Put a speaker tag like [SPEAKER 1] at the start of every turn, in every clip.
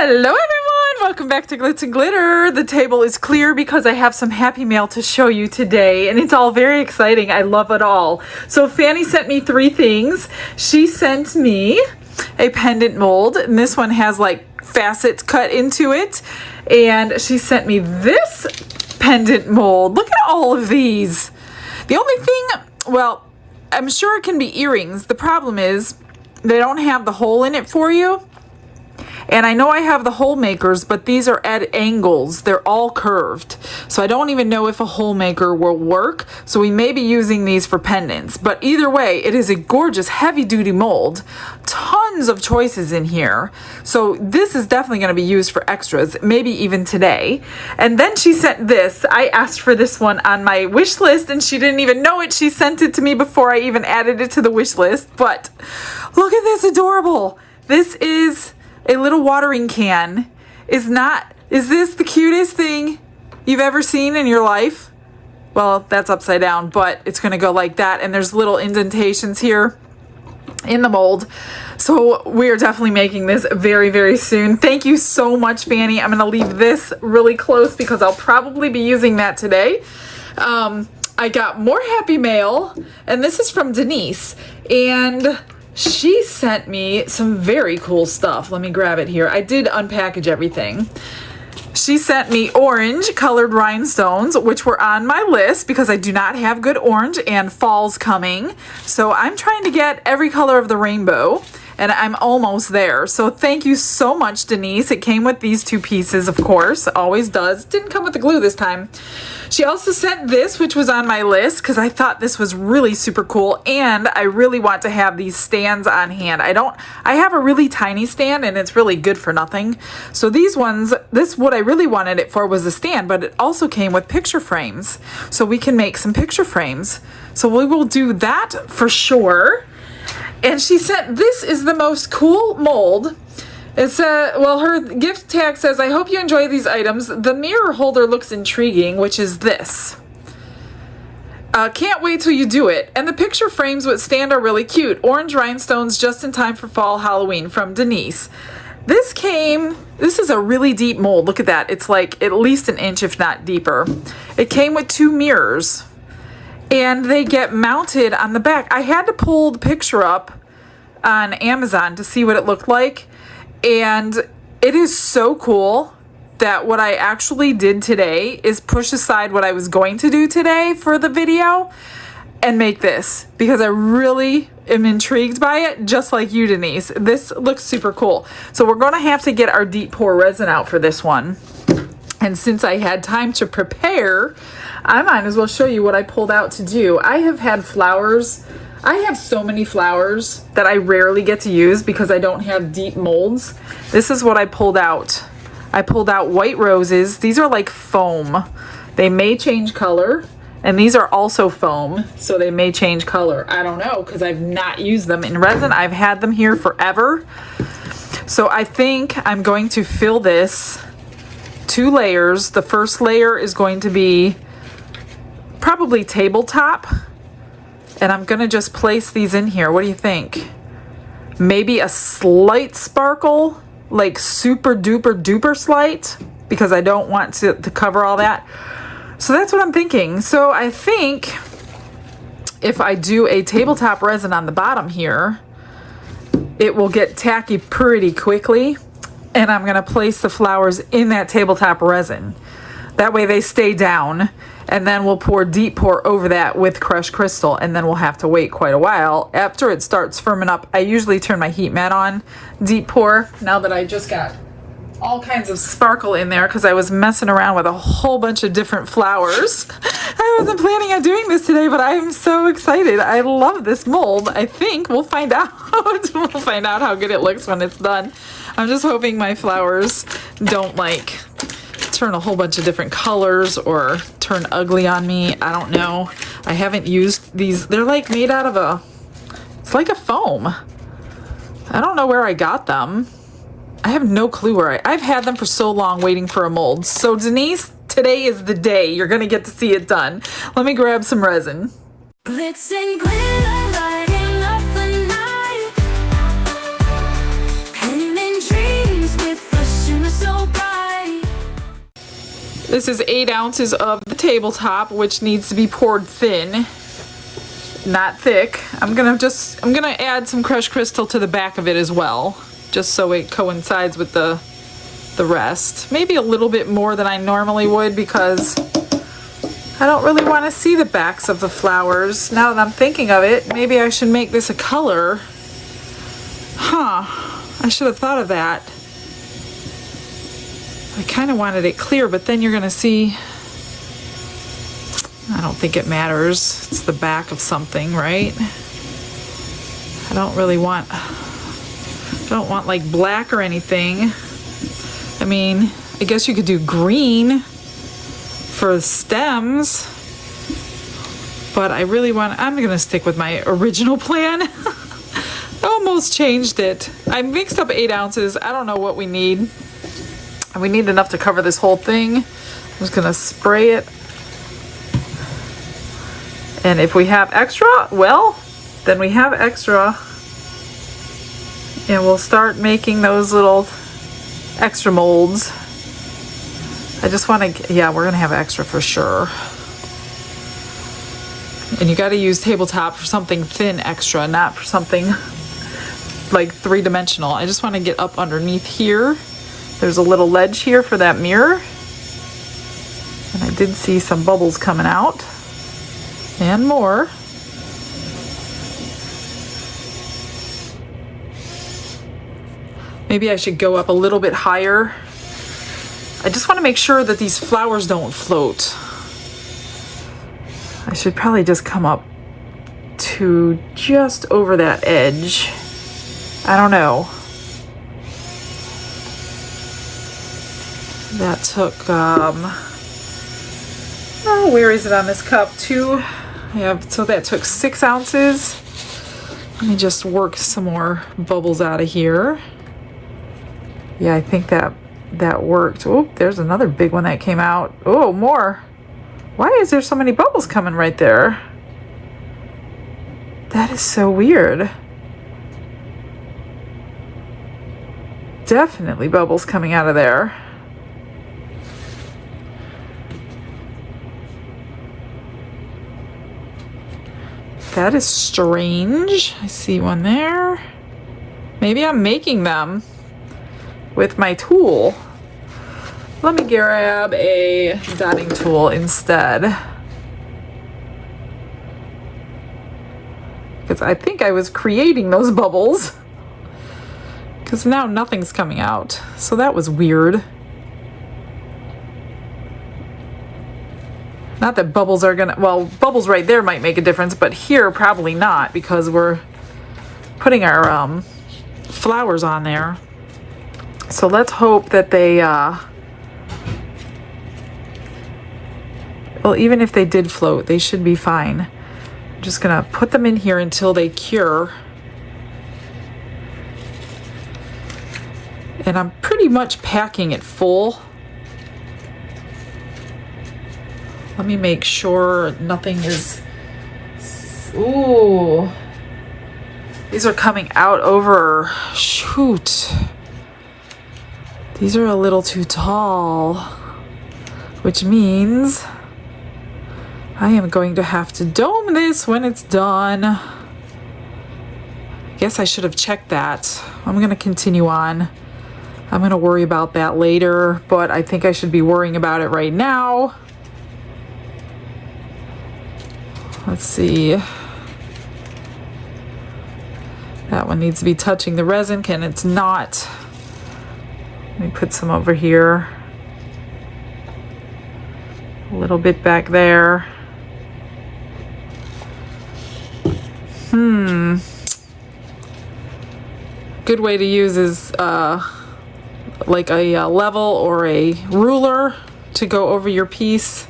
[SPEAKER 1] Hello everyone! Welcome back to Glitz and Glitter. The table is clear because I have some happy mail to show you today, and it's all very exciting. I love it all. So Fanny sent me 3 things. She sent me a pendant mold, and this one has like facets cut into it. And she sent me this pendant mold. Look at all of these. The only thing, well, I'm sure it can be earrings. The problem is they don't have the hole in it for you. And I know I have the hole makers, but these are at angles. They're all curved. So I don't even know if a hole maker will work. So we may be using these for pendants. But either way, it is a gorgeous heavy duty mold. Tons of choices in here. So this is definitely going to be used for extras, maybe even today. And then she sent this. I asked for this one on my wish list and she didn't even know it. She sent it to me before I even added it to the wish list. But look at this, adorable. This is a little watering can. Is this the cutest thing you've ever seen in your life? Well, that's upside down, but it's gonna go like that, and there's little indentations here in the mold. So we are definitely making this very, very soon. Thank you so much, Fanny. I'm gonna leave this really close because I'll probably be using that today. I got more happy mail, and this is from Denise, and she sent me some very cool stuff. Let me grab it here. I did unpackage everything. She sent me orange colored rhinestones, which were on my list because I do not have good orange and fall's coming. So I'm trying to get every color of the rainbow, and I'm almost there. So thank you so much, Denise. It came with these 2 pieces, of course. Always does. Didn't come with the glue this time. She also sent this, which was on my list because I thought this was really super cool, and I really want to have these stands on hand. I have a really tiny stand and it's really good for nothing. So these ones, what I really wanted it for was a stand, but it also came with picture frames. So we can make some picture frames. So we will do that for sure. And she said, this is the most cool mold. It's well, her gift tag says, I hope you enjoy these items. The mirror holder looks intriguing, which is this. Can't wait till you do it. And the picture frames with stand are really cute. Orange rhinestones just in time for fall Halloween, from Denise. This is a really deep mold. Look at that. It's like at least an inch, if not deeper. It came with 2 mirrors. And they get mounted on the back. I had to pull the picture up on Amazon to see what it looked like. And it is so cool that what I actually did today is push aside what I was going to do today for the video and make this, because I really am intrigued by it, just like you, Denise. This looks super cool. So we're going to have to get our deep pour resin out for this one. And since I had time to prepare, I might as well show you what I pulled out to do. I have had flowers. I have so many flowers that I rarely get to use because I don't have deep molds. This is what I pulled out. I pulled out white roses. These are like foam. They may change color, and these are also foam, so they may change color. I don't know because I've not used them in resin. I've had them here forever. So I think I'm going to fill this 2 layers. The first layer is going to be probably tabletop. And I'm going to just place these in here. What do you think? Maybe a slight sparkle, like super duper duper slight, because I don't want to cover all that. So that's what I'm thinking. So I think if I do a tabletop resin on the bottom here, it will get tacky pretty quickly. And I'm going to place the flowers in that tabletop resin. That way they stay down. And then we'll pour deep pour over that with crushed crystal, and then we'll have to wait quite a while. After it starts firming up, I usually turn my heat mat on, deep pour, now that I just got all kinds of sparkle in there because I was messing around with a whole bunch of different flowers. I wasn't planning on doing this today, but I'm so excited. I love this mold. I think we'll find out. We'll find out how good it looks when it's done. I'm just hoping my flowers don't like turn a whole bunch of different colors or turn ugly on me. I don't know. I haven't used these. They're like made out of it's like a foam. I don't know where I got them. I have no clue where I've had them for so long waiting for a mold. So Denise, today is the day. You're going to get to see it done. Let me grab some resin.
[SPEAKER 2] Glitz and glitter, lighting up the night. Painting dreams with the shimmer. so bright.
[SPEAKER 1] This is 8 ounces of the tabletop, which needs to be poured thin, not thick. I'm gonna add some crushed crystal to the back of it as well, just so it coincides with the rest. Maybe a little bit more than I normally would, because I don't really want to see the backs of the flowers. Now that I'm thinking of it, maybe I should make this a color. Huh, I should have thought of that. I kind of wanted it clear, but then you're gonna see, I don't think it matters. It's the back of something, right? I don't want like black or anything. I mean, I guess you could do green for the stems, but I'm gonna stick with my original plan. I almost changed it. I mixed up 8 ounces. I don't know what we need. We need enough to cover this whole thing. I'm just gonna spray it. And if we have extra, well, then we have extra. And we'll start making those little extra molds. I just want to, yeah, we're gonna have extra for sure. And you got to use tabletop for something thin extra, not for something like 3-dimensional. I just want to get up underneath here. There's a little ledge here for that mirror. And I did see some bubbles coming out. And more. Maybe I should go up a little bit higher. I just want to make sure that these flowers don't float. I should probably just come up to just over that edge. I don't know. That took, oh, where is it on this cup? 2. So that took 6 ounces. Let me just work some more bubbles out of here. Yeah, I think that worked. Oh, there's another big one that came out. Oh, more. Why is there so many bubbles coming right there? That is so weird. Definitely bubbles coming out of there. That is strange. I see one there. Maybe I'm making them with my tool. Let me grab a dotting tool instead, because I think I was creating those bubbles, because now nothing's coming out. So that was weird. Not that bubbles are gonna, well, bubbles right there might make a difference, but here probably not, because we're putting our flowers on there. So let's hope that they, well, even if they did float, they should be fine. I'm just gonna put them in here until they cure. And I'm pretty much packing it full. Let me make sure nothing is, ooh. These are coming out over, shoot. These are a little too tall, which means I am going to have to dome this when it's done. I guess I should have checked that. I'm gonna continue on. I'm gonna worry about that later, but I think I should be worrying about it right now. Let's see. That one needs to be touching the resin, and it's not. Let me put some over here. A little bit back there. Good way to use is like a level or a ruler to go over your piece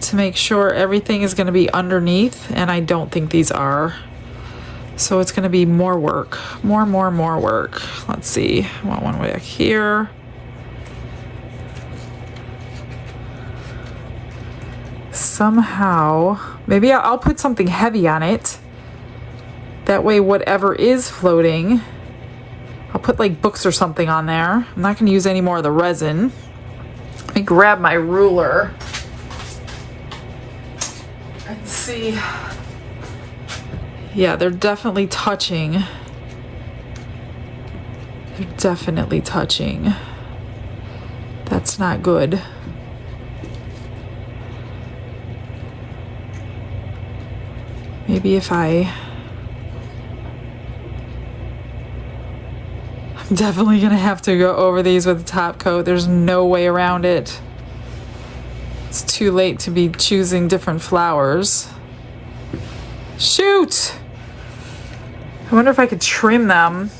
[SPEAKER 1] to make sure everything is going to be underneath, and I don't think these are. So it's going to be more work. More work. Let's see. I want one back here. Somehow, maybe I'll put something heavy on it. That way, whatever is floating, I'll put like books or something on there. I'm not going to use any more of the resin. Let me grab my ruler and see. Yeah, they're definitely touching. They're definitely touching. That's not good. Maybe if I'm definitely gonna have to go over these with a top coat. There's no way around it. It's too late to be choosing different flowers. Shoot! I wonder if I could trim them.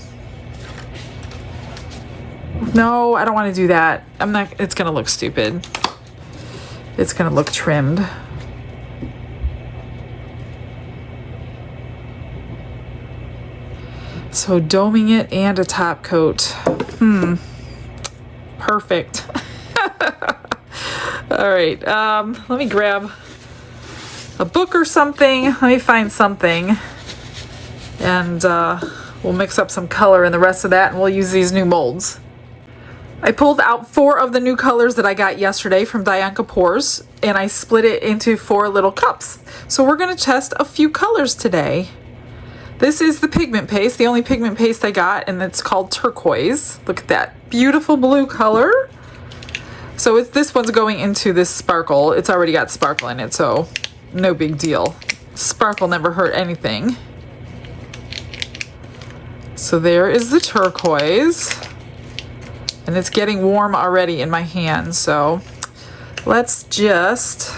[SPEAKER 1] No, I don't want to do that. I'm not, it's gonna look stupid. It's gonna look trimmed. So doming it and a top coat. Perfect. All right, let me grab a book or something. Let me find something. And we'll mix up some color in the rest of that and we'll use these new molds. I pulled out 4 of the new colors that I got yesterday from Dianca Pours and I split it into 4 little cups. So we're gonna test a few colors today. This is the pigment paste, the only pigment paste I got, and it's called turquoise. Look at that beautiful blue color. So this one's going into this sparkle. It's already got sparkle in it, so no big deal. Sparkle never hurt anything. So there is the turquoise. And it's getting warm already in my hands, so let's just...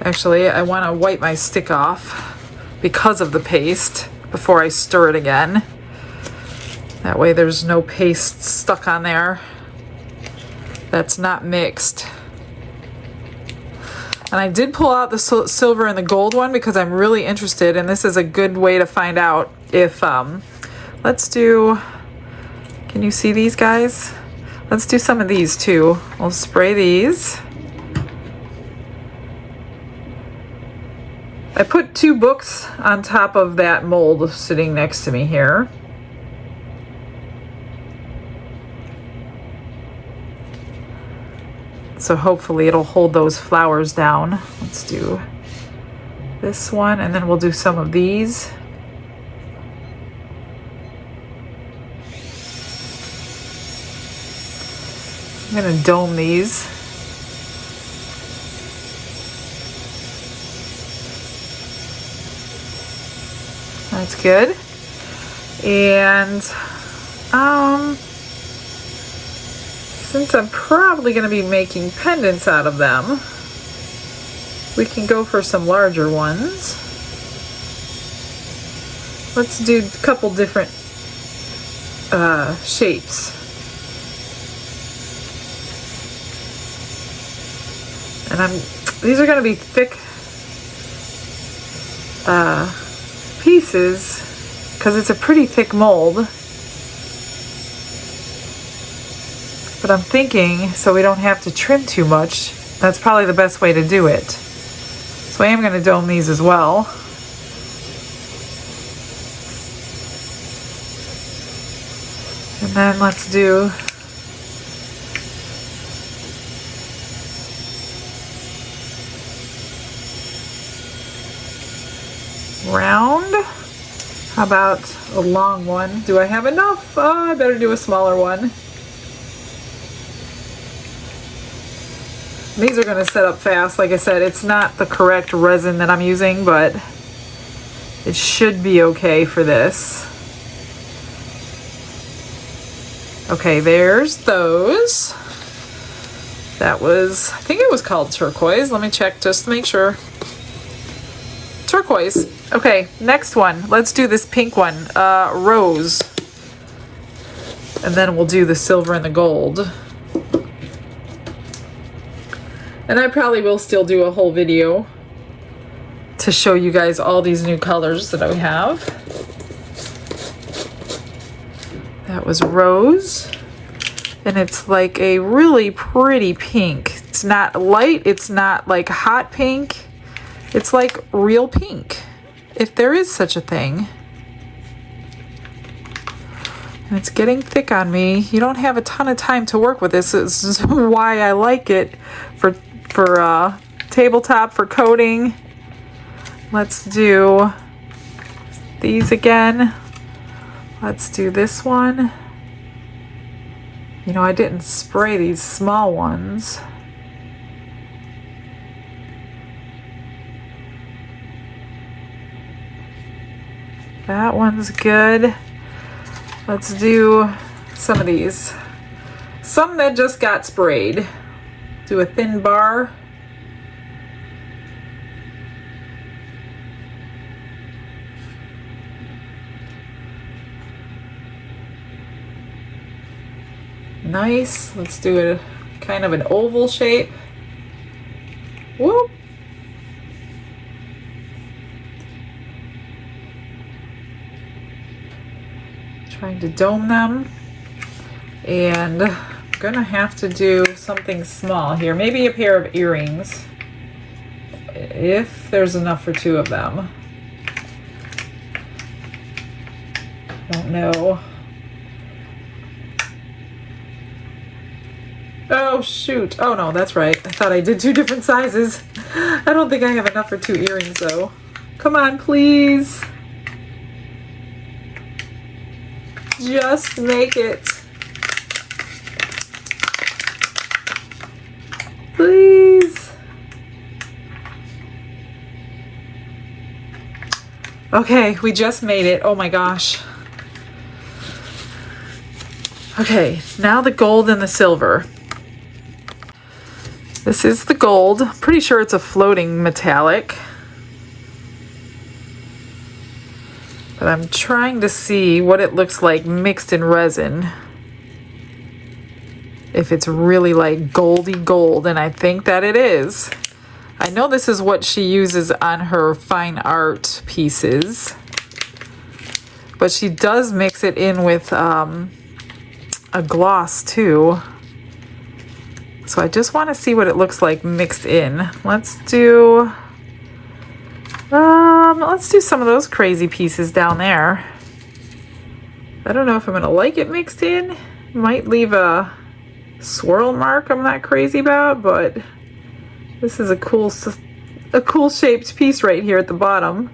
[SPEAKER 1] Actually, I want to wipe my stick off because of the paste before I stir it again. That way there's no paste stuck on there that's not mixed. And I did pull out the silver and the gold one because I'm really interested, and this is a good way to find out if, let's do, can you see these guys? Let's do some of these too. We'll spray these. I put 2 books on top of that mold sitting next to me here. So hopefully it'll hold those flowers down. Let's do this one and then we'll do some of these. I'm gonna dome these. That's good. And since I'm probably going to be making pendants out of them, we can go for some larger ones. Let's do a couple different shapes. And these are going to be thick pieces because it's a pretty thick mold. But I'm thinking, so we don't have to trim too much, that's probably the best way to do it. So I am going to dome these as well. And then let's do round. How about a long one? Do I have enough? Oh, I better do a smaller one. These are going to set up fast. Like I said, it's not the correct resin that I'm using, but it should be okay for this. Okay, there's those. That was, I think it was called turquoise. Let me check just to make sure. Turquoise. Okay, next one. Let's do this pink one, rose. And then we'll do the silver and the gold. And I probably will still do a whole video to show you guys all these new colors that I have. That was rose. And it's like a really pretty pink. It's not light, it's not like hot pink. It's like real pink, if there is such a thing. And it's getting thick on me. You don't have a ton of time to work with this. This is why I like it for tabletop, for coating. Let's do these again. Let's do this one. You know, I didn't spray these small ones. That one's good. Let's do some of these. Some that just got sprayed. Do a thin bar. Nice. Let's do a kind of an oval shape. Whoop. Trying to dome them. And I'm gonna have to do something small here. Maybe a pair of earrings. If there's enough for two of them. Don't know. Oh shoot. Oh no, that's right. I thought I did two different sizes. I don't think I have enough for two earrings though. Come on, please. Just make it. Please. Okay, we just made it. Oh my gosh. Okay, now the gold and the silver. This is the gold. Pretty sure it's a floating metallic. But I'm trying to see what it looks like mixed in resin. If it's really like goldy gold, and I think that it is. I know this is what she uses on her fine art pieces. But she does mix it in with a gloss too. So I just want to see what it looks like mixed in. Let's do some of those crazy pieces down there. I don't know if I'm gonna like it mixed in. Might leave a swirl mark I'm not crazy about, but this is a cool shaped piece right here at the bottom.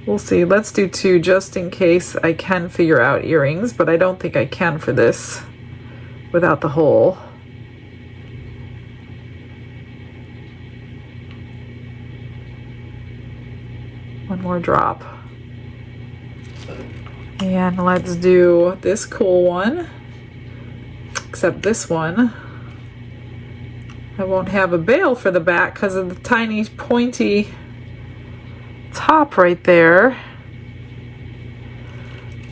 [SPEAKER 1] We'll see. Let's do two just in case I can figure out earrings, but I don't think I can for this without the hole. One more drop. And let's do this cool one. Except this one, I won't have a bail for the back because of the tiny pointy top right there.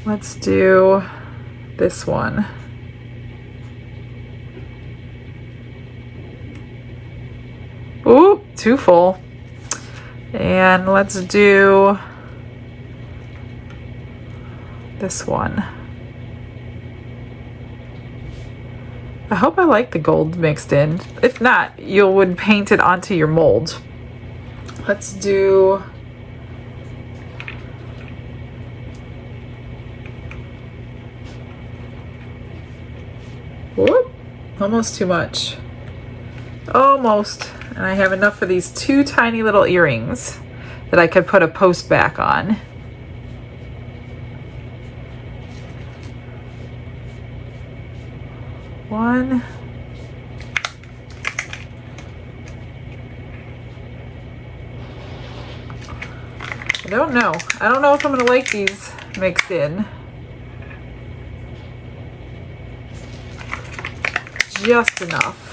[SPEAKER 1] Let's do this one. Ooh, too full. And let's do this one. I hope I like the gold mixed in. If not, you would paint it onto your mold. Let's do whoop, almost too much. Almost. And I have enough for these two tiny little earrings that I could put a post back on. One. I don't know. I don't know if I'm going to like these mixed in. Just enough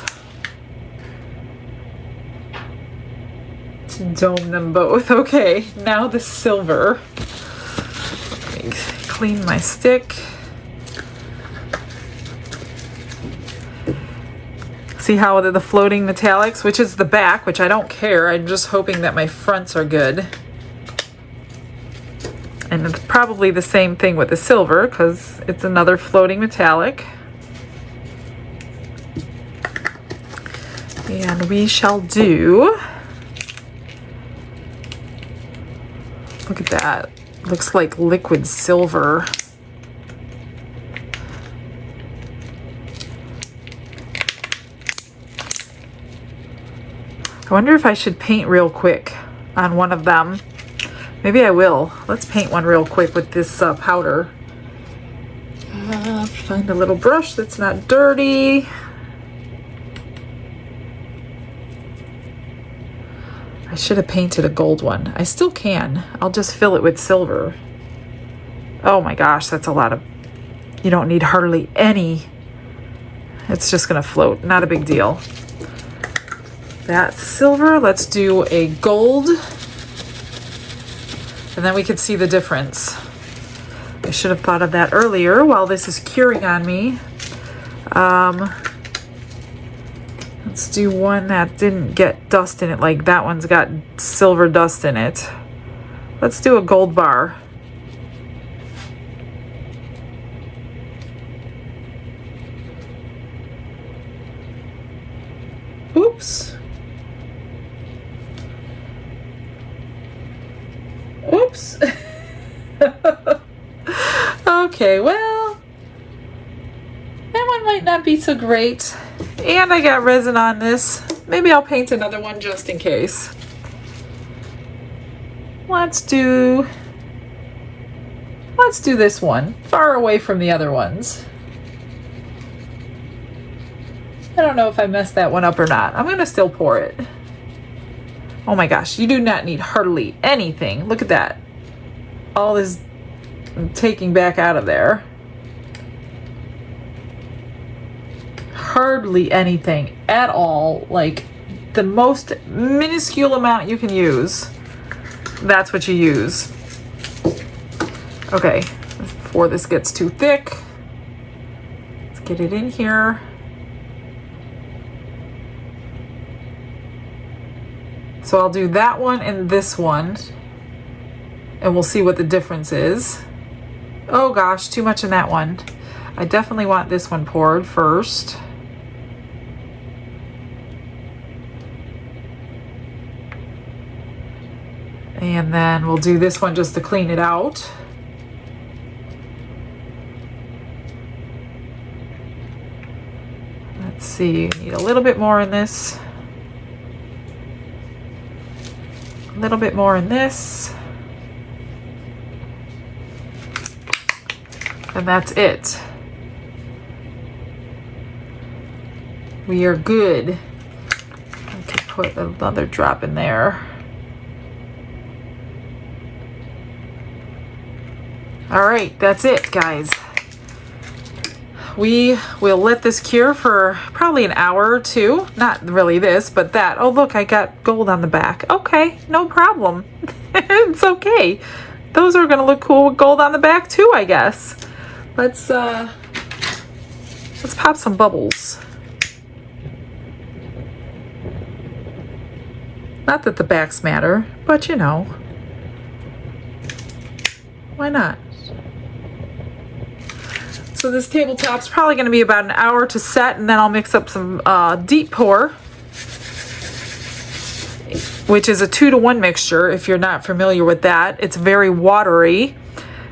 [SPEAKER 1] to dome them both. Okay, now the silver. Let me clean my stick. See how the floating metallics, which is the back, which I don't care. I'm just hoping that my fronts are good. And it's probably the same thing with the silver because it's another floating metallic. And we shall do, look at that, looks like liquid silver. I wonder if I should paint real quick on one of them. Maybe I will. Let's paint one real quick with this powder. Find a little brush that's not dirty. I should have painted a gold one. I still can. I'll just fill it with silver. Oh my gosh, that's a lot of... You don't need hardly any. It's just gonna float. Not a big deal. That's silver. Let's do a gold. And then we can see the difference. I should have thought of that earlier while this is curing on me. Let's do one that didn't get dust in it, like that one's got silver dust in it. Let's do a gold bar. Oops. Oops. Okay, well, that one might not be so great. And I got resin on this. Maybe I'll paint another one just in case. Let's do this one, far away from the other ones. I don't know if I messed that one up or not. I'm gonna still pour it. Oh my gosh, you do not need hardly anything. Look at that. All this I'm taking back out of there. Hardly anything at all. Like the most minuscule amount you can use. That's what you use. Okay, before this gets too thick, let's get it in here. So I'll do that one and this one, and we'll see what the difference is. Oh gosh, too much in that one. I definitely want this one poured first. And then we'll do this one just to clean it out. Let's see, need a little bit more in this. A little bit more in this. And that's it. We are good. I could put another drop in there. All right, that's it, guys. We will let this cure for probably an hour or two. Not really this, but that. Oh, look, I got gold on the back. Okay, no problem. It's okay. Those are gonna look cool with gold on the back too, I guess. Let's pop some bubbles. Not that the backs matter, but you know, why not? So this tabletop's probably going to be about an hour to set, and then I'll mix up some deep pour, which is a 2-to-1 mixture. If you're not familiar with that, it's very watery,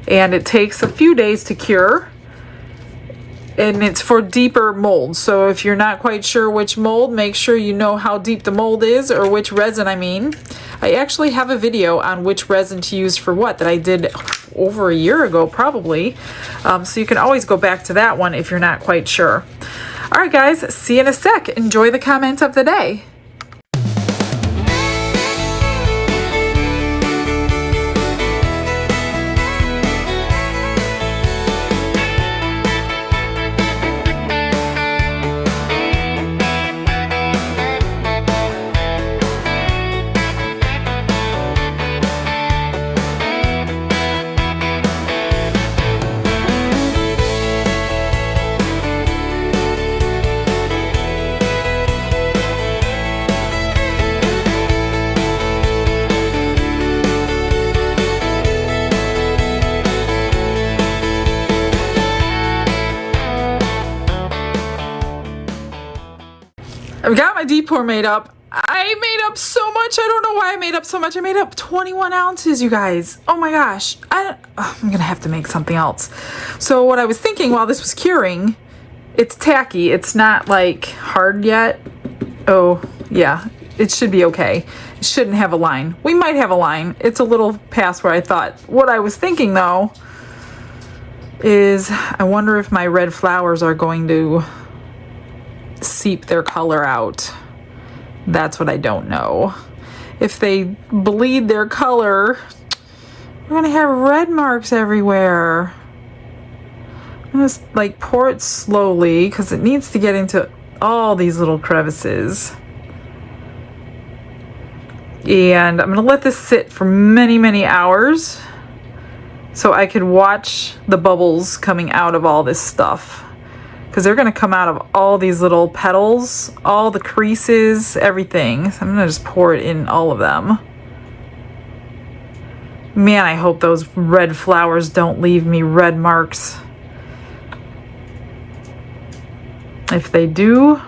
[SPEAKER 1] and it takes a few days to cure, and it's for deeper molds. So if you're not quite sure which mold, make sure you know how deep the mold is, or which resin I mean. I actually have a video on which resin to use for what that I did over a year ago probably, so you can always go back to that one if you're not quite sure. All right guys, see you in a sec. Enjoy the comment of the day. I've got my deep pour made up. I made up so much. I don't know why I made up so much. I made up 21 ounces, you guys. Oh my gosh. I'm gonna have to make something else. So what I was thinking while this was curing, it's tacky. It's not like hard yet. Oh yeah, it should be okay. It shouldn't have a line. We might have a line. It's a little past where I thought. What I was thinking though is I wonder if my red flowers are going to seep their color out. That's what I don't know. If they bleed their color, we're gonna have red marks everywhere. I'm gonna like pour it slowly because it needs to get into all these little crevices. And I'm gonna let this sit for many, many hours so I could watch the bubbles coming out of all this stuff. Because they're gonna come out of all these little petals, all the creases, everything. So I'm gonna just pour it in all of them. Man, I hope those red flowers don't leave me red marks. If they do,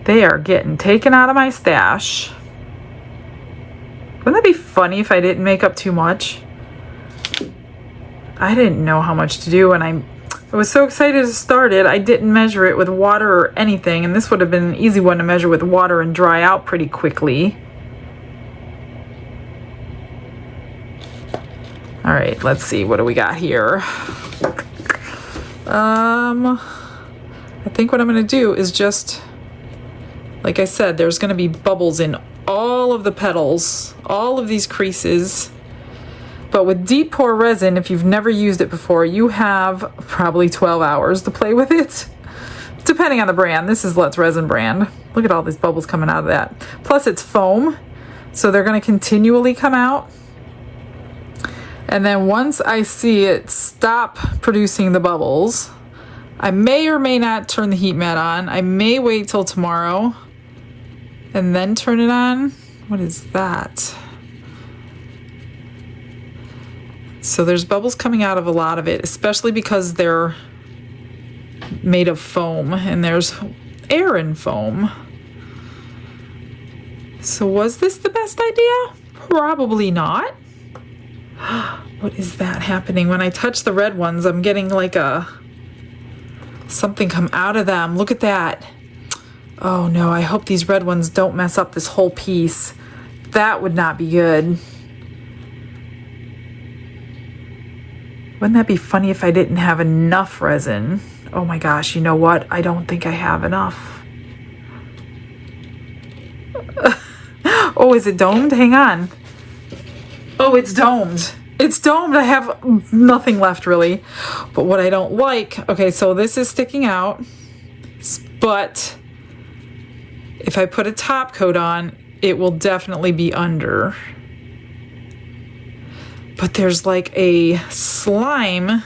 [SPEAKER 1] they are getting taken out of my stash. Wouldn't that be funny if I didn't make up too much? I didn't know how much to do, and I was so excited to start it. I didn't measure it with water or anything, and this would have been an easy one to measure with water and dry out pretty quickly. All right, let's see. What do we got here? I think what I'm going to do is just, like I said, there's going to be bubbles in all of the petals, all of these creases. But with deep pour resin, if you've never used it before, you have probably 12 hours to play with it. Depending on the brand. This is Let's Resin brand. Look at all these bubbles coming out of that. Plus it's foam, so they're going to continually come out. And then once I see it stop producing the bubbles, I may or may not turn the heat mat on. I may wait till tomorrow and then turn it on. What is that? So there's bubbles coming out of a lot of it, especially because they're made of foam and there's air in foam. So was this the best idea? Probably not. What is that happening? When I touch the red ones, I'm getting like something come out of them. Look at that. Oh no, I hope these red ones don't mess up this whole piece. That would not be good. Wouldn't that be funny if I didn't have enough resin? Oh my gosh, you know what? I don't think I have enough. Oh, is it domed? Hang on. Oh, it's domed. It's domed. I have nothing left really. But what I don't like, okay, so this is sticking out, but if I put a top coat on, it will definitely be under. But there's like a slime.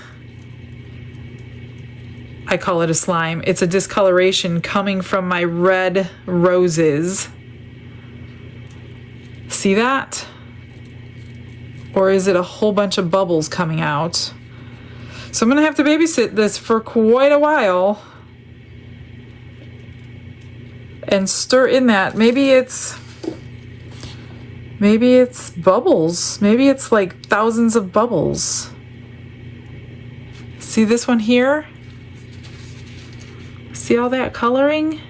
[SPEAKER 1] I call it a slime. It's a discoloration coming from my red roses. See that? Or is it a whole bunch of bubbles coming out? So I'm gonna have to babysit this for quite a while and stir in that. Maybe it's bubbles. Maybe it's like thousands of bubbles. See this one here? See all that coloring?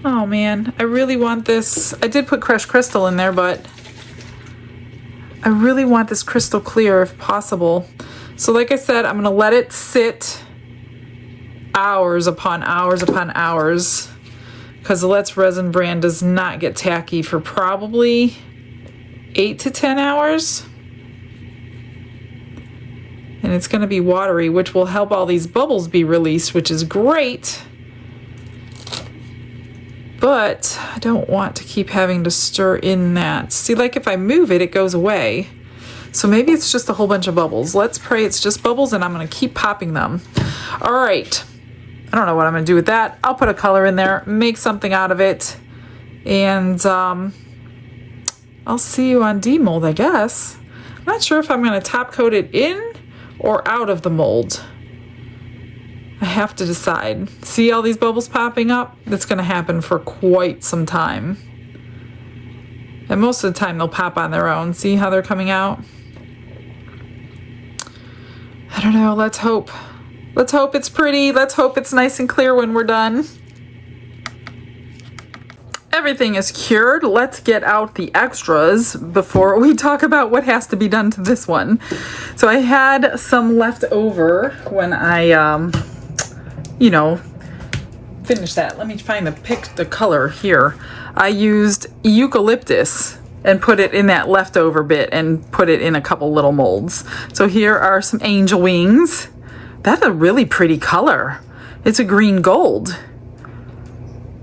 [SPEAKER 1] Oh man, I really want this. I did put crushed crystal in there, but I really want this crystal clear if possible. So like I said, I'm gonna let it sit hours upon hours upon hours, because the Let's Resin brand does not get tacky for probably 8 to 10 hours. And it's gonna be watery, which will help all these bubbles be released, which is great. But I don't want to keep having to stir in that. See, like if I move it, it goes away. So maybe it's just a whole bunch of bubbles. Let's pray it's just bubbles and I'm gonna keep popping them. All right, I don't know what I'm gonna do with that. I'll put a color in there, make something out of it, and I'll see you on demold, I guess. I'm not sure if I'm gonna top coat it in or out of the mold. I have to decide. See all these bubbles popping up? That's gonna happen for quite some time. And most of the time they'll pop on their own. See how they're coming out? I don't know, let's hope. Let's hope it's pretty. Let's hope it's nice and clear when we're done. everything is cured, let's get out the extras before we talk about what has to be done to this one. So I had some left over when I, you know, finished that. Let me find the color here. I used eucalyptus and put it in that leftover bit and put it in a couple little molds. So here are some angel wings. That's a really pretty color. It's a green gold.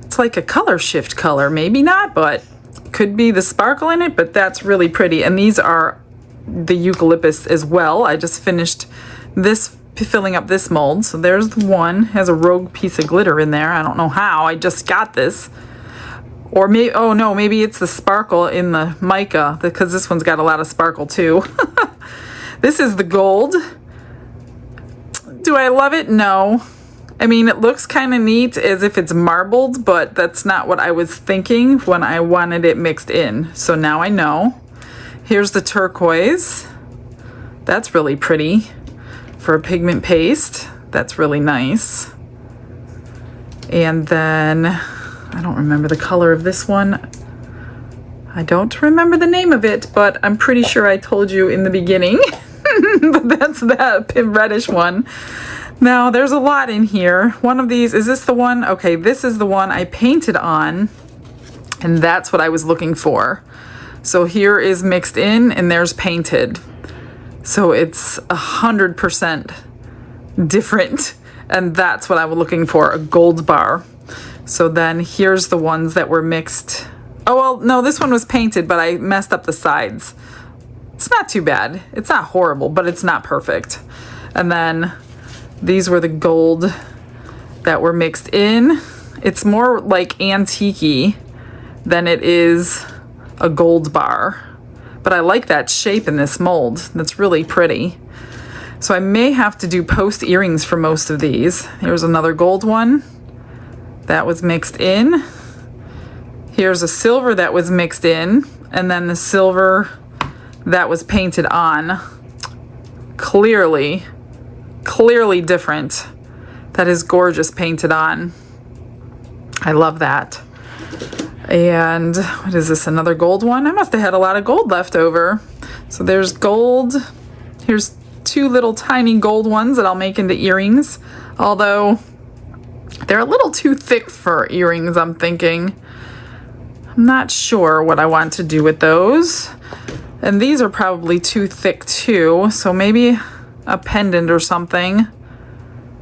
[SPEAKER 1] It's like a color shift color. Maybe not, but could be the sparkle in it, but that's really pretty. And these are the eucalyptus as well. I just finished this, filling up this mold. So there's the one, has a rogue piece of glitter in there. I don't know how, I just got this. Or maybe, oh no, maybe it's the sparkle in the mica, because this one's got a lot of sparkle too. This is the gold. Do I love it? No. I mean, it looks kind of neat as if it's marbled, but that's not what I was thinking when I wanted it mixed in. So now I know. Here's the turquoise. That's really pretty for a pigment paste. That's really nice. And then, I don't remember the color of this one. I don't remember the name of it, but I'm pretty sure I told you in the beginning. But that's that reddish one. Now, there's a lot in here. One of these, is this the one? Okay, this is the one I painted on, and that's what I was looking for. So here is mixed in, and there's painted. So it's 100% different, and that's what I was looking for, a gold bar. So then here's the ones that were mixed. Oh, well, no, this one was painted, but I messed up the sides. It's not too bad. It's not horrible, but it's not perfect. And then these were the gold that were mixed in. It's more like antique-y than it is a gold bar. But I like that shape in this mold. That's really pretty. So I may have to do post earrings for most of these. Here's another gold one that was mixed in. Here's a silver that was mixed in, and then the silver that was painted on. Clearly different. That is gorgeous painted on. I love that. And what is this, another gold one? I must have had a lot of gold left over. So there's gold. Here's two little tiny gold ones that I'll make into earrings. Although they're a little too thick for earrings, I'm thinking. I'm not sure what I want to do with those. And these are probably too thick too, so maybe a pendant or something.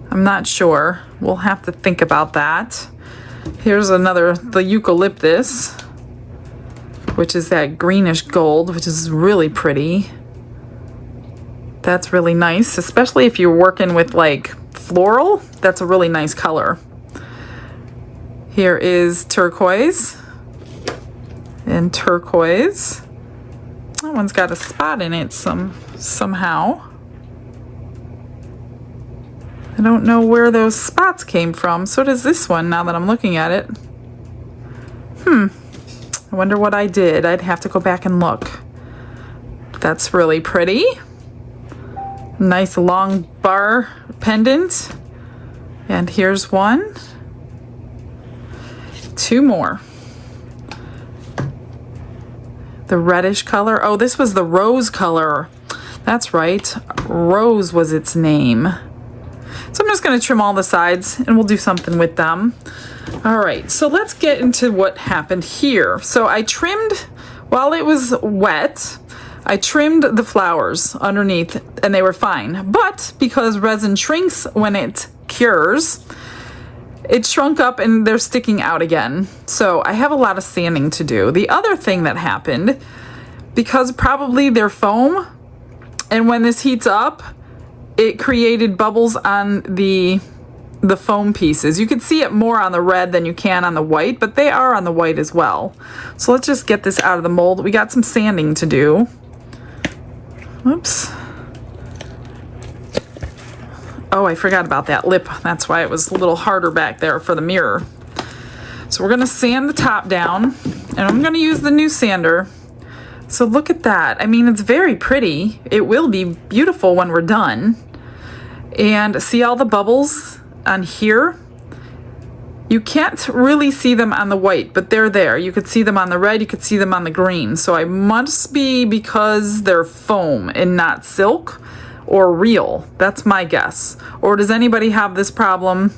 [SPEAKER 1] I'm not sure. We'll have to think about that. Here's another, the eucalyptus, which is that greenish gold, which is really pretty. That's really nice, especially if you're working with like floral. That's a really nice color. Here is turquoise and turquoise. That one's got a spot in it somehow. I don't know where those spots came from. So does this one, now that I'm looking at it. I wonder what I did. I'd have to go back and look. That's really pretty. Nice long bar pendant. And here's one. Two more. The reddish color. Oh, this was the rose color. That's right. Rose was its name. So I'm just going to trim all the sides and we'll do something with them. All right, so let's get into what happened here. So I trimmed, while it was wet, I trimmed the flowers underneath and they were fine. But because resin shrinks when it cures, it shrunk up and they're sticking out again. So I have a lot of sanding to do. The other thing that happened, because probably they're foam, and when this heats up, it created bubbles on the foam pieces. You can see it more on the red than you can on the white, but they are on the white as well. So let's just get this out of the mold. We got some sanding to do. Whoops. Oh, I forgot about that lip. That's why it was a little harder back there for the mirror. So we're gonna sand the top down, and I'm gonna use the new sander. So look at that. I mean, it's very pretty. It will be beautiful when we're done. And see all the bubbles on here? You can't really see them on the white, but they're there. You could see them on the red, you could see them on the green. So it must be because they're foam and not silk or real. That's my guess. Or does anybody have this problem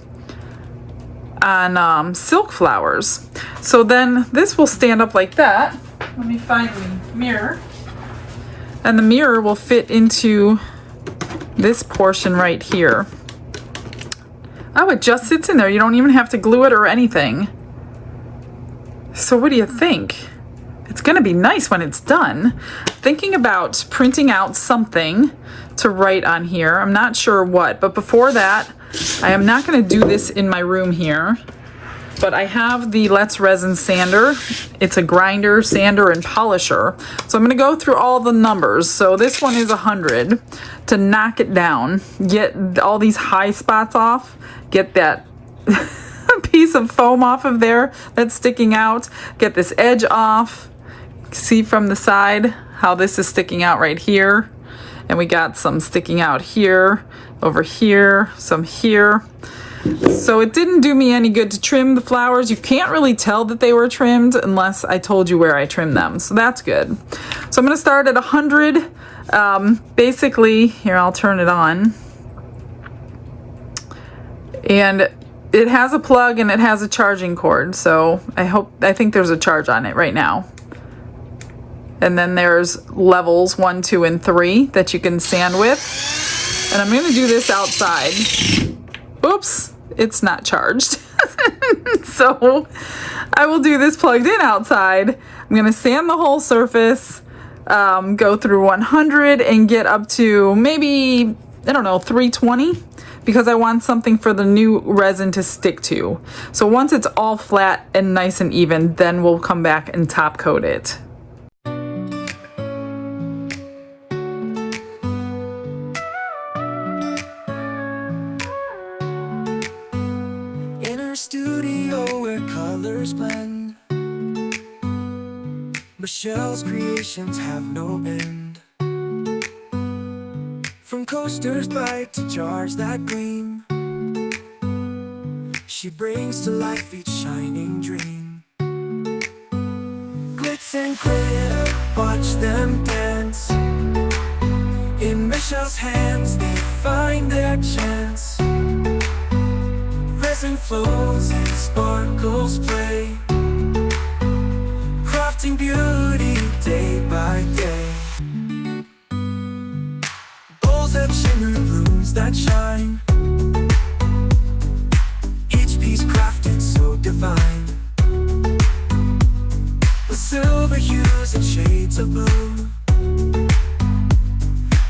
[SPEAKER 1] on silk flowers? So then this will stand up like that. Let me find the mirror. And the mirror will fit into this portion right here. Oh, it just sits in there. You don't even have to glue it or anything. So what do you think? It's gonna be nice when it's done. Thinking about printing out something to write on here. I'm not sure what, but before that, I am not gonna do this in my room here, but I have the Let's Resin sander. It's a grinder, sander, and polisher. So I'm gonna go through all the numbers. So this one is 100 to knock it down, get all these high spots off, get that piece of foam off of there that's sticking out, get this edge off. See from the side how this is sticking out right here. And we got some sticking out here, over here, some here. So it didn't do me any good to trim the flowers. You can't really tell that they were trimmed unless I told you where I trimmed them. So that's good. So I'm gonna start at 100. Basically, here, I'll turn it on. And it has a plug and it has a charging cord. So I think there's a charge on it right now. And then there's levels 1, 2, and 3 that you can sand with. And I'm gonna do this outside. Oops, it's not charged. So I will do this plugged in outside. I'm gonna sand the whole surface, go through 100 and get up to maybe, I don't know, 320, because I want something for the new resin to stick to. So once it's all flat and nice and even, then we'll come back and top coat it.
[SPEAKER 3] Studio where colors blend. Michelle's creations have no end. From coasters bright to jars that gleam, she brings to life each shining dream. Glitz and glitter, watch them dance. In Michelle's hands they find their chance. Resin flows and sparkles play, crafting beauty day by day. Bowls have shimmer blooms that shine, each piece crafted so divine. With silver hues and shades of blue,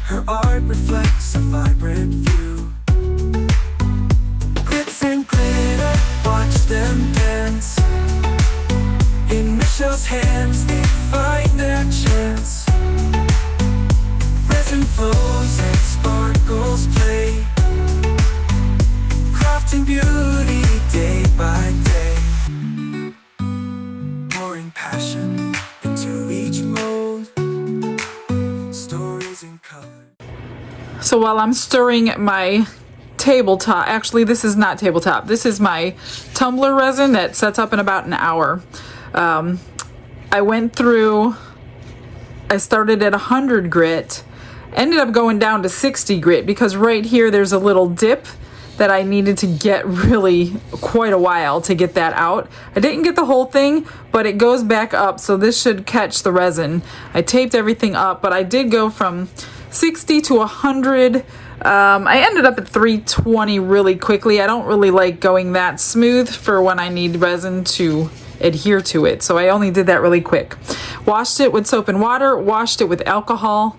[SPEAKER 3] her art reflects a vibrant view. And glitter, watch them dance. In Michelle's hands they find their chance. Resin flows and sparkles play, crafting beauty day by day. Pouring passion into each mold, stories in color.
[SPEAKER 1] So while I'm stirring my tabletop, actually this is not tabletop, this is my tumbler resin that sets up in about an hour. I went through, I started at 100 grit, ended up going down to 60 grit because right here there's a little dip that I needed to get really quite a while to get that out. I didn't get the whole thing, but it goes back up, so this should catch the resin. I taped everything up, but I did go from 60 to 100. I ended up at 320 really quickly. I don't really like going that smooth for when I need resin to adhere to it, so I only did that really quick. Washed it with soap and water, washed it with alcohol,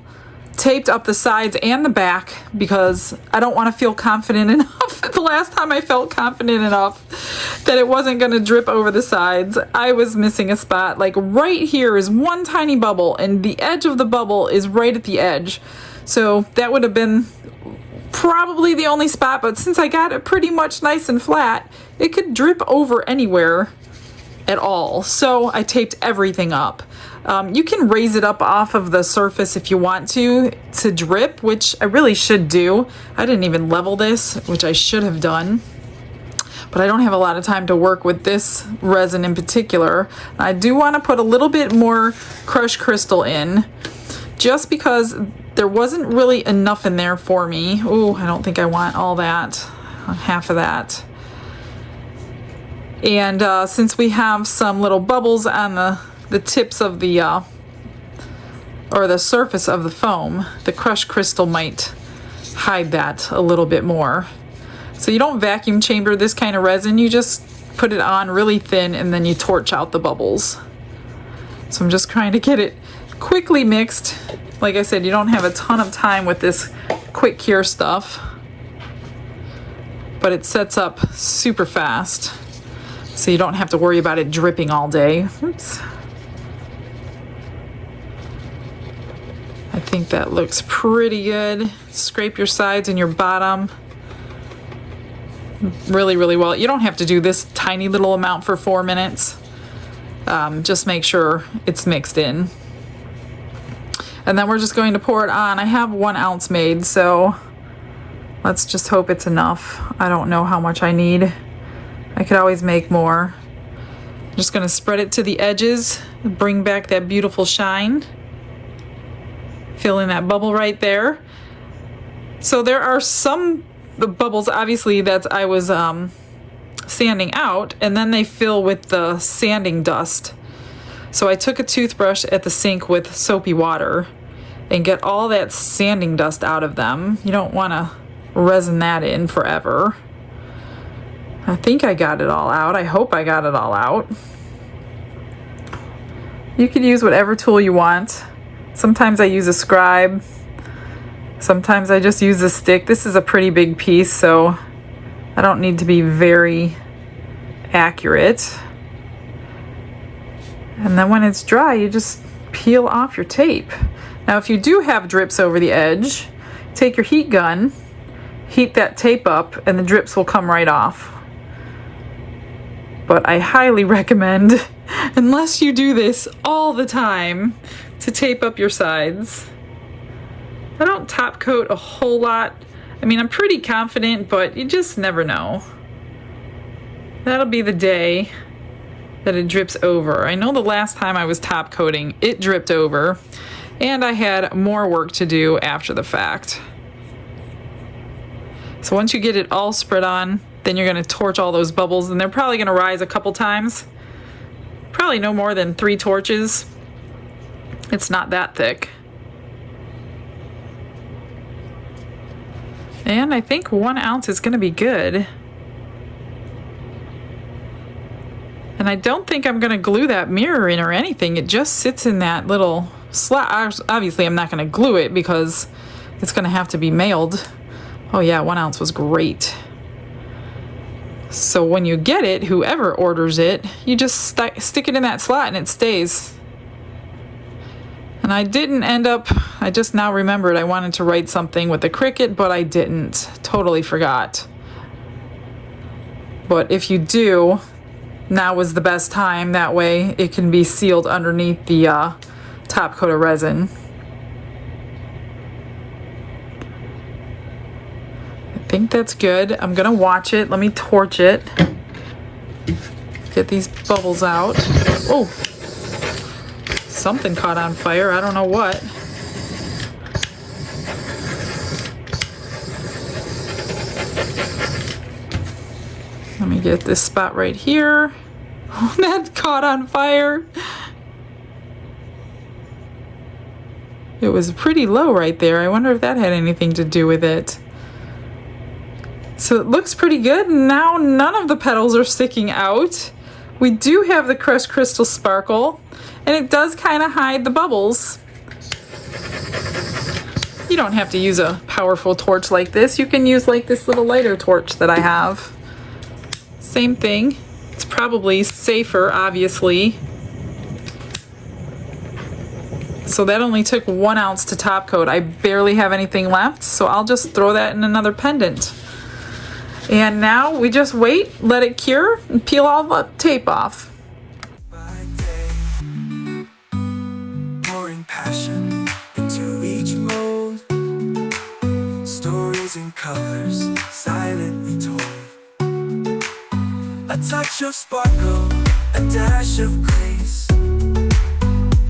[SPEAKER 1] taped up the sides and the back because I don't want to feel confident enough. The last time I felt confident enough that it wasn't going to drip over the sides, I was missing a spot. Like right here is one tiny bubble and the edge of the bubble is right at the edge. So that would have been probably the only spot, but since I got it pretty much nice and flat, it could drip over anywhere at all. So I taped everything up. You can raise it up off of the surface if you want to drip, which I really should do. I didn't even level this, which I should have done. but I don't have a lot of time to work with this resin in particular. I do want to put a little bit more crushed crystal in, just because there wasn't really enough in there for me. Ooh, I don't think I want all that, half of that. And since we have some little bubbles on the tips of the, or the surface of the foam, the crushed crystal might hide that a little bit more. So you don't vacuum chamber this kind of resin, you just put it on really thin and then you torch out the bubbles. So I'm just trying to get it quickly mixed. Like I said, you don't have a ton of time with this quick cure stuff, but it sets up super fast. So you don't have to worry about it dripping all day. Oops. I think that looks pretty good. Scrape your sides and your bottom really, really well. You don't have to do this tiny little amount for 4 minutes. Just make sure it's mixed in. And then we're just going to pour it on. I have 1 ounce made, so let's just hope it's enough. I don't know how much I need. I could always make more. I'm just gonna spread it to the edges, bring back that beautiful shine. Fill in that bubble right there. So there are some bubbles, obviously, that I was sanding out, and then they fill with the sanding dust. So I took a toothbrush at the sink with soapy water and get all that sanding dust out of them. You don't want to resin that in forever. I think I got it all out. I hope I got it all out. You could use whatever tool you want. Sometimes I use a scribe. Sometimes I just use a stick. This is a pretty big piece, so I don't need to be very accurate. And then when it's dry, you just peel off your tape. Now, if you do have drips over the edge, take your heat gun, heat that tape up, and the drips will come right off. But I highly recommend, unless you do this all the time, to tape up your sides. I don't top coat a whole lot. I mean, I'm pretty confident, but you just never know. That'll be the day that it drips over. I know the last time I was top coating, it dripped over, and I had more work to do after the fact. So once you get it all spread on, then you're going to torch all those bubbles, and they're probably going to rise a couple times. Probably no more than 3 torches. It's not that thick. And I think 1 ounce is going to be good. And I don't think I'm going to glue that mirror in or anything. It just sits in that little slot. Obviously, I'm not going to glue it because it's going to have to be mailed. Oh yeah, 1 ounce was great. So when you get it, whoever orders it, you just stick it in that slot and it stays. And I didn't end up, I just now remembered I wanted to write something with the Cricut, but I didn't. Totally forgot. But if you do, now is the best time. That way it can be sealed underneath the top coat of resin. I think that's good. I'm gonna watch it. Let me torch it. Get these bubbles out. Oh, something caught on fire. I don't know what. Let me get this spot right here. Oh, that caught on fire. It was pretty low right there. I wonder if that had anything to do with it. So it looks pretty good. Now none of the petals are sticking out. We do have the crushed crystal sparkle, and it does kind of hide the bubbles. You don't have to use a powerful torch like this. You can use like this little lighter torch that I have. Same thing. It's probably safer, obviously. So that only took 1 ounce to top coat. I barely have anything left, so I'll just throw that in another pendant. And now we just wait, let it cure, and peel all the tape off.
[SPEAKER 3] By day, pouring passion into each mold, stories and colors silently told. touch of sparkle, a dash of grace.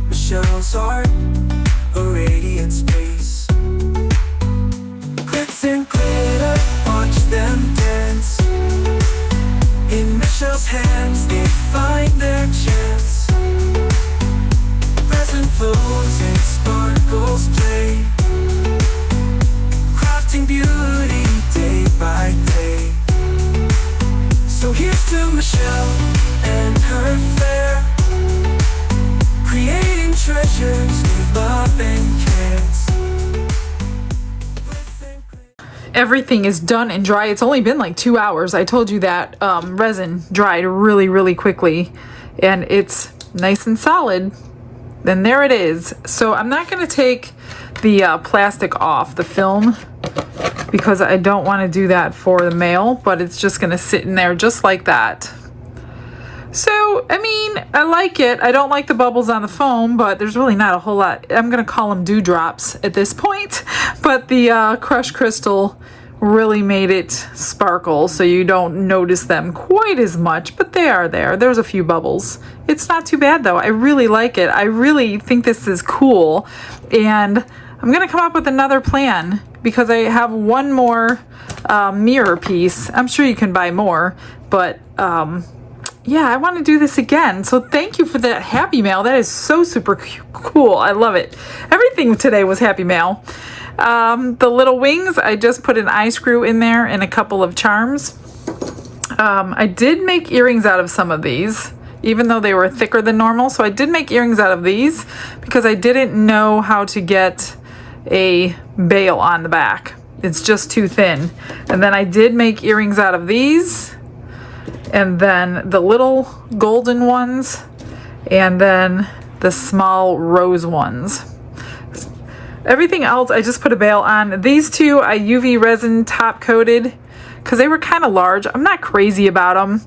[SPEAKER 3] Michelle's heart, a radiant space. Glitz and glitter, watch them dance. In Michelle's hands they find their chance. Resin flows and sparkles play, crafting beauty day by day. So here's to Michelle and her flair, creating treasures with love and cares.
[SPEAKER 1] Everything is done and dry. It's only been like 2 hours. I told you that resin dried really quickly, and it's nice and solid. Then there it is. So I'm not going to take the plastic off the film because I don't want to do that for the mail, but it's just going to sit in there just like that. So, I mean, I like it. I don't like the bubbles on the foam, but there's really not a whole lot. I'm going to call them dewdrops at this point, but the crushed crystal really made it sparkle, so you don't notice them quite as much, but they are there. There's a few bubbles. It's not too bad, though. I really like it. I really think this is cool, and I'm going to come up with another plan because I have one more mirror piece. I'm sure you can buy more, but yeah, I want to do this again. So thank you for that Happy Mail. That is so super cool. I love it. Everything today was Happy Mail. The little wings, I just put an eye screw in there and a couple of charms. I did make earrings out of some of these, even though they were thicker than normal. So I did make earrings out of these because I didn't know how to get a bail on the back. It's just too thin. And then I did make earrings out of these, and then the little golden ones, and then the small rose ones. Everything else I just put a bail on. These two I UV resin top coated because they were kind of large. I'm not crazy about them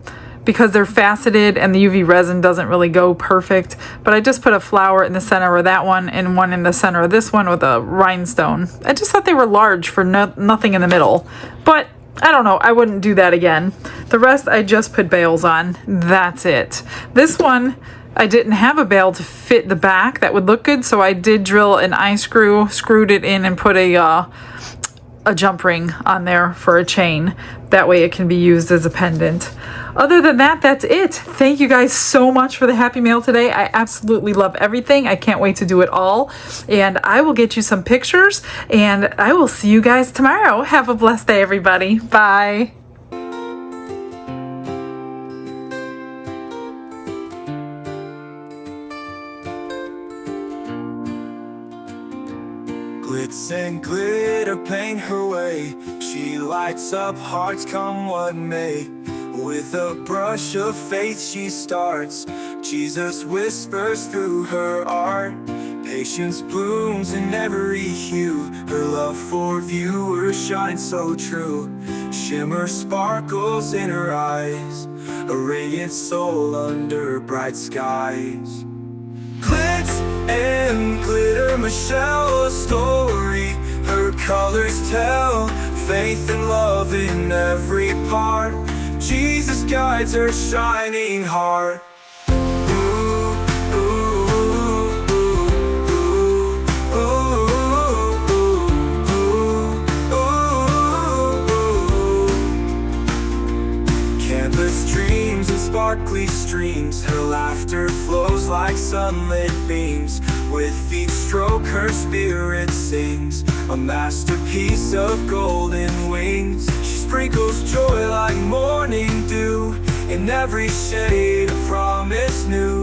[SPEAKER 1] because they're faceted and the UV resin doesn't really go perfect, but I just put a flower in the center of that one and one in the center of this one with a rhinestone. I just thought they were large for nothing in the middle, but I don't know, I wouldn't do that again. The rest I just put bails on. That's it. This one I didn't have a bail to fit the back that would look good, so I did drill an eye screw, screwed it in, and put a jump ring on there for a chain. That way it can be used as a pendant. Other than that, that's it. Thank you guys so much for the Happy Mail today. I absolutely love everything. I can't wait to do it all. And I will get you some pictures, and I will see you guys tomorrow. Have a blessed day, everybody. Bye.
[SPEAKER 3] Glitz and glitter paint her way. She lights up hearts come what may. With a brush of faith she starts. Jesus whispers through her art. Patience blooms in every hue. Her love for viewers shines so true. Shimmer sparkles in her eyes. A radiant soul under bright skies. Glitz and glitter, Michelle, a story. Her colors tell faith and love in every part. Jesus guides her shining heart. Ooh, ooh, ooh, ooh, ooh, ooh. Canvas dreams and sparkly streams. Her laughter flows like sunlit beams. With each stroke her spirit sings, a masterpiece of golden wings. She sprinkles joy like morning dew, in every shade a promise new.